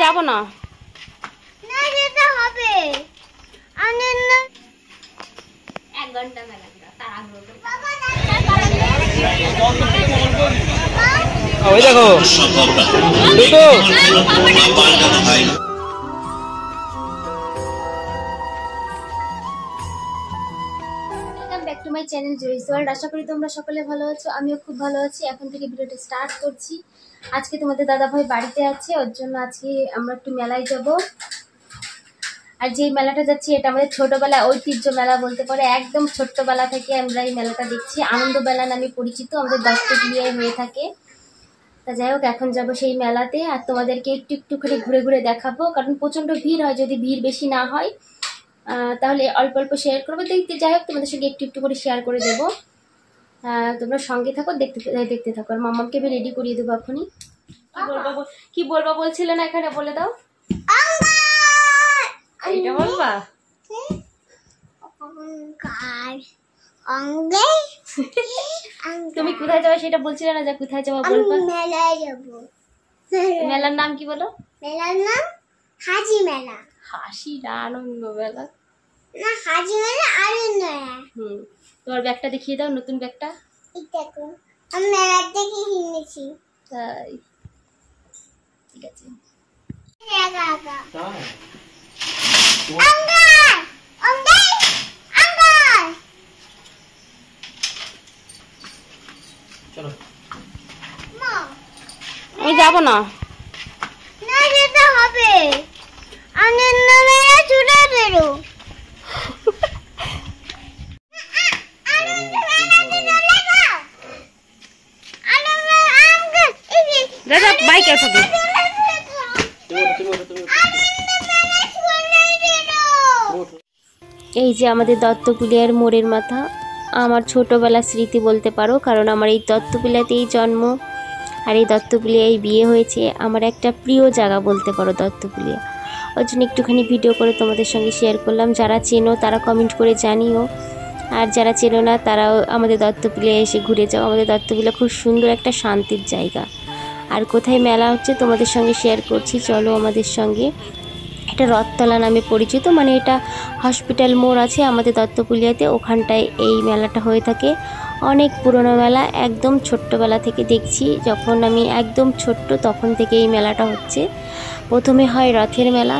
যাব না। না যেতে হবে। আমি না 1 ঘন্টা মেলা তাড়াহুড়ো করে। ওই দেখো দুটো back to my channel Joy's world. আশা করি তোমরা সকলে ভালো আছো, আমিও খুব ভালো আছি। এখন থেকে ভিডিওটা স্টার্ট করছি। আজকে তোমাদের দাদা ভাই বাড়িতে আছে, ওর জন্য আজকে আমরা একটু মেলায় যাব। আর যে মেলাটা যাচ্ছি এটা আমাদের ছোটবেলা ঐতিহ্য মেলা বলতে পারে। একদম ছোট্টবেলা থেকে আমরা এই মেলাটা দেখছি। আনন্দ মেলা নামে পরিচিত, আমাদের দত্তগুলিয়ায় হয়ে থাকে। তা যাই হোক, এখন যাবো সেই মেলাতে আর তোমাদেরকে একটু করে ঘুরে ঘুরে দেখাবো, কারণ প্রচণ্ড ভিড় হয়। যদি ভিড় বেশি না হয় তাহলে অল্প অল্প শেয়ার করবো। দেখতে যাই হোক, তোমাদের সঙ্গে একটু করে শেয়ার করে দেবো। তোমরা সঙ্গে থাকো, দেখতে থাকো। আর মামাকে আমি রেডি করিয়ে দেবো এখনই। কি বলবো বলছিলে না, এখানে বলে দাও। এটা বলবা? তুমি কোথায় যাবে সেটা বলছিলে না, যে কোথায় যাবো বলবা? মেলায় যাবো। মেলার নাম কি বলো? মেলার নাম হাসি মেলা। হাসি না আনন্দ মেলা না, হাসি মেলা আনন্দ মেলা। তোমার ব্যাগটা দেখিয়ে দাও, নতুন ব্যাগটা। এই দেখো, আমি মেলা থেকে কিনেছি। তাই ঠিক আছে। আমি যাব না। না যেতে হবে। আনন্দ মেলা ছুটে বেরো। দাদা বাইকে থাকে। এই যে আমাদের দত্তগুলিয়ার মোড়ের মাথা, আমার ছোটবেলার স্মৃতি বলতে পারো, কারণ আমার এই দত্তগুলিয়াতেই জন্ম আর এই দত্তগুলিয়ায় বিয়ে হয়েছে। আমার একটা প্রিয় জায়গা বলতে পারো দত্তগুলিয়া। ওই জন্য একটুখানি ভিডিও করে তোমাদের সঙ্গে শেয়ার করলাম। যারা চেনো তারা কমেন্ট করে জানিও, আর যারা চেনো না তারাও আমাদের দত্তগুলিয়ায় এসে ঘুরে যাও। আমাদের দত্তগুলিয়া খুব সুন্দর একটা শান্তির জায়গা। আর কোথায় মেলা হচ্ছে তোমাদের সঙ্গে শেয়ার করছি, চলো আমাদের সঙ্গে। এটা রথতলা নামে পরিচিত, মানে এটা হসপিটাল মোড় আছে আমাদের দত্তগুলিয়াতে, ওখানটায় এই মেলাটা হয়ে থাকে। অনেক পুরনো মেলা, একদম ছোট্টবেলা থেকে দেখছি। যখন আমি একদম ছোট্ট তখন থেকে এই মেলাটা হচ্ছে। প্রথমে হয় রথের মেলা,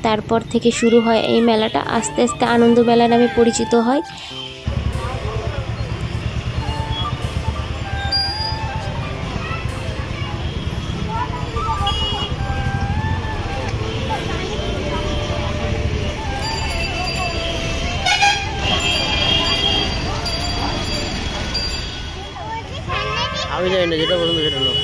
তারপর থেকে শুরু হয় এই মেলাটা, আস্তে আস্তে আনন্দ মেলা নামে পরিচিত হয়। আমি জানি না, যেটা পছন্দ সেটা নাও।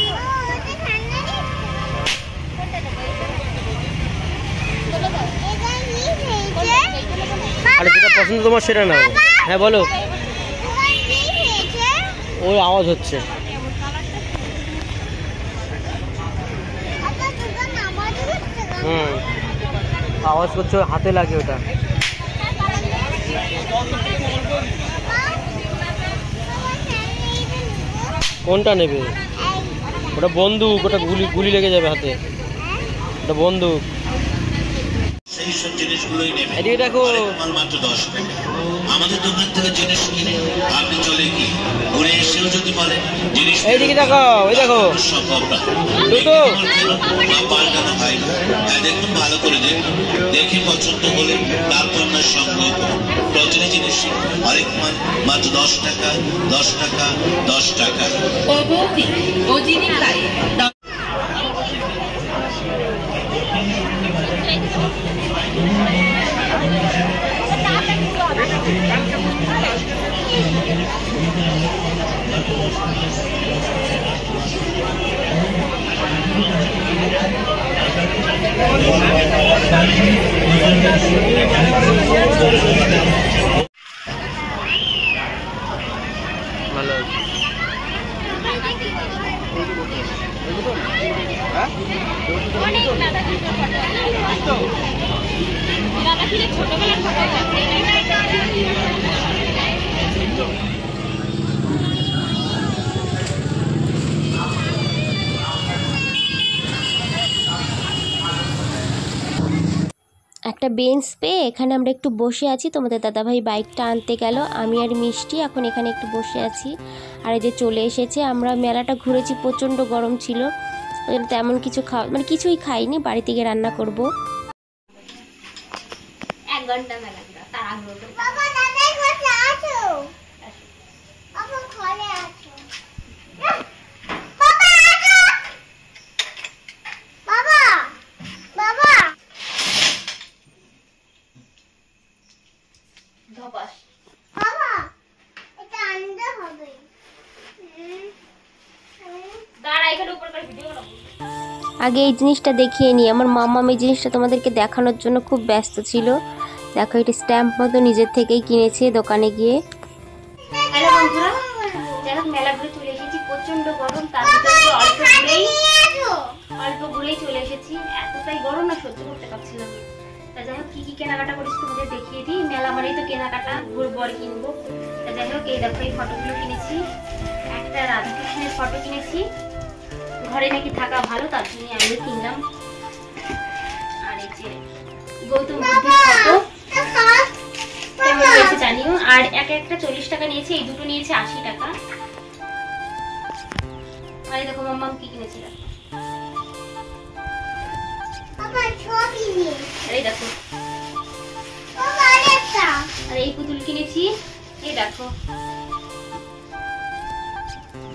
আরে যেটা পছন্দ তোমার সেটা নাও। হ্যাঁ বলো। ওই আওয়াজ হচ্ছে। আওয়াজ করছে, হাতে লাগে ওটা। কোনটা নেবে? ওটা বন্দুক, ওটা গুলি লেগে যাবে হাতে। ওটা বন্দুক। এদিকে দেখো, মাত্র 10 টাকা। আমাদের দোকান থেকে জিনিস কিনে আপনি চলে গিয়ে ঘুরে এসেও যদি বলেন জিনিস এইদিকে দেখো, ওই দেখো দুটো পাল্টানো হয় না। দেখুন, ভালো করে দেখুন, দেখে পছন্দ হলে তারপর না সংগ্রহ করুন। প্রতিটি জিনিস অনেক মাত্র 10 টাকা, 10 টাকা, 10 টাকা। ও জিনিস তাই ভালো। একটা বেঞ্চ পেয়ে এখানে আমরা একটু বসে আছি। তোমাদের দাদাভাই বাইকটা আনতে গেল, আমি আর মিষ্টি এখন এখানে একটু বসে আছি। আর এই যে চলে এসেছে, আমরা মেলাটা ঘুরেছি, প্রচণ্ড গরম ছিল, তেমন কিছু মানে কিছুই খাইনি, বাড়িতে গিয়ে রান্না করব। 1 ঘন্টা মেলা তাড়াহুড়ো করে। বাবা দাদাই কোথায় আছো? বাবা ঘরে আছো? বাবা আছো? বাবা বাবা ধপাস বাবা এটা আনতে হবে। দাঁড়া, এখানে উপর করে ভিডিও করব। আগে এই জিনিসটা দেখিয়ে নিই, আমার মাম্মাম এই জিনিসটা তোমাদেরকে দেখানোর জন্য খুব ব্যস্ত ছিল। দেখো, এটা স্ট্যাম্প মতো নিজের থেকেই কিনেছে দোকানে গিয়ে। হ্যালো বন্ধুরা, যারা মেলা ঘুরে চলে এসেছি, প্রচন্ড গরম, তার ভিতরে অল্প ঘুরেই চলে এসেছি। এতটাই গরম না, সহ্য করতে পারছিলাম না। তা যাই হোক, কি কি কেনাকাটা করেছি তোমাদের দেখিয়ে দিই। মেলা মানেই তো কেনাকাটা, ঘুরবো আর কিনবো। তা যাই হোক, এই দেখো এই ফটোগুলো কিনেছি। একটা রাধাকৃষ্ণের ফটো কিনেছি, ঘরে নাকি থাকা ভালো, তার জন্য আমিও কিনলাম। আর এই যে গৌতম বুদ্ধের ফটো, কেমন হয়েছে জানিও। আর একটা 40 টাকা নিয়েছে, এই দুটো নিয়েছে 80 টাকা। আর এই দেখো মাম্মাম কি কিনেছিল, বাবা ছবি নিয়ে আর এই দেখো। বাবা আরেকটা আর এই পুতুল কিনেছি, এই দেখো।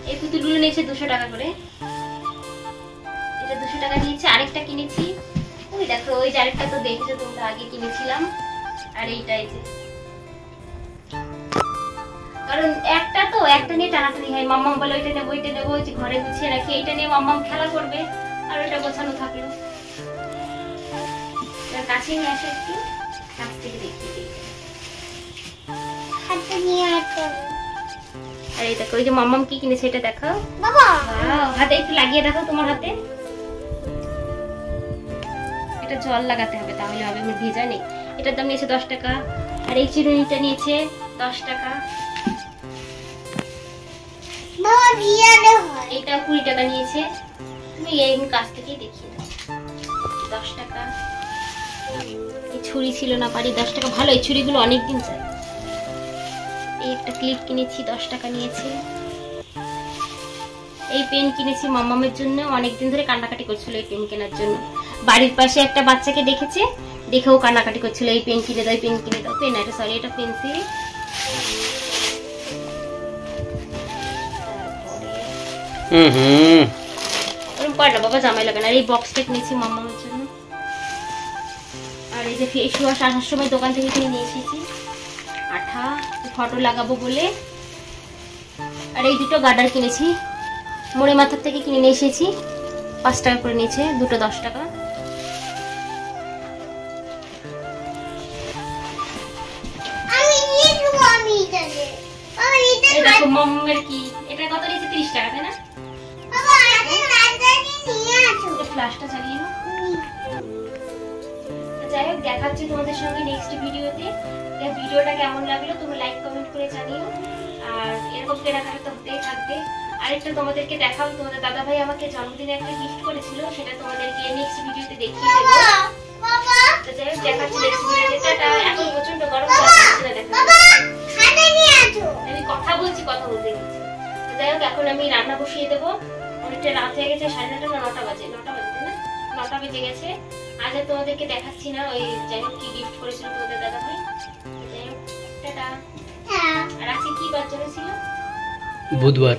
এই পুতুলগুলো নিয়েছে 200 টাকা করে, এটা 200 টাকা নিয়েছে। আরেকটা কিনেছি, ওই দেখো, ওই যে আরেকটা তো দেখেছো তোমরা, আগে কিনেছিলাম। আর এইটা, এই যে, কারণ একটা নিয়ে টানাটানি হয়। মাম্মাম বলে ওইটা নেবো ওইটা নেবো, ওই যে ঘরে গুছিয়ে রাখি, এইটা নিয়ে মাম্মাম খেলা করবে, আর ওইটা গোছানো থাকলো। কাছে নিয়ে আসে, একটু কাছ থেকে দেখিয়ে দিই। হাতে নিয়ে আসো। আর এই দেখো, ওই যে মাম্মাম কি কিনেছে এটা দেখো। বাবা হাতে একটু লাগিয়ে দেখো তোমার হাতে, এটা জল লাগাতে হবে তাহলে হবে, আমি ভেজা নেই। এটার দাম নিয়েছে 10 টাকা। আর এই চিরুনিটা নিয়েছে 10 টাকা। বাবা বিয়ারে হয়। এটা 20 টাকা নিয়েছে। তুমি এই কাছ থেকেই দেখিয়ে দাও। 10 টাকা। এই ছুরি ছিল না, পারি 10 টাকা, ভালো, এই ছুরিগুলো অনেকদিন যায়। এই একটা ক্লিপ কিনেছি, 10 টাকা নিয়েছে। এই পেন কিনেছি মাম্মামের জন্য, অনেকদিন ধরে কান্নাকাটি করছিল এই পেন কেনার জন্য। বাড়ির পাশে একটা বাচ্চাকে দেখেছে, দেখেও কান্নাকাটি করছিল, এই পেন কিনে দাও, পেন কিনে দাও। পেন এটা, সরি, এটা পেন্সিল। ওরকম করে না বাবা, জামাই লাগে না। আর এই বক্সটা কিনেছি মাম্মামের জন্য। আর এই যে ফেস ওয়াশ আসার সময় দোকান থেকে কিনে নিয়ে এসেছি, আঠা, ফটো লাগাবো বলে। আর এই দুটো গার্ডার কিনেছি, মোড়ে মাথার থেকে কিনে নিয়ে এসেছি, 5 টাকা করে নিয়েছে, দুটো 10 টাকা। আমি নিয়ে দেবো, আমি এটা দে। বাবা এটা এই দেখো মাম্মামের কি, এটা কত নিয়েছে? 30 টাকা, তাই না? বাবা হাতে রাজধানী নিয়ে আসো। এটা ফ্ল্যাশটা চালিয়ে নাও। যাই হোক, দেখাচ্ছি তোমাদের সঙ্গে নেক্সট ভিডিওতে। ভিডিওটা কেমন লাগলো তুমি লাইক কমেন্ট করে জানিও। আর এরকম কেনাকাটা তো হতেই থাকবে। আরেকটা তোমাদেরকে দেখাবো, তোমাদের দাদা ভাই আমাকে জন্মদিনে একটা গিফট করেছিল, সেটা তোমাদেরকে নেক্সট ভিডিওতে দেখিয়ে দেবো। বাবা তো যাই হোক, দেখাচ্ছি নেক্সট ভিডিওতে। টাটা। এখন প্রচন্ড গরম, পাচ্ছি না দেখা। বাবা হাতে নিয়ে আসো। আমি কথা বলতে গেছি। তো যাই হোক, এখন আমি রান্না বসিয়ে দেবো। অনেকটা রাত হয়ে গেছে, 9:30 না 9টা বাজে, 9টা বাজে, তাই না? 9টা বেজে গেছে। আজ আর তোমাদেরকে দেখাচ্ছি না, ওই যাই হোক কি গিফট করেছিল তোমাদের দাদা ভাই। যাই হোক, টাটা। হ্যাঁ আর আজকে কি বার চলেছিল? বুধবার।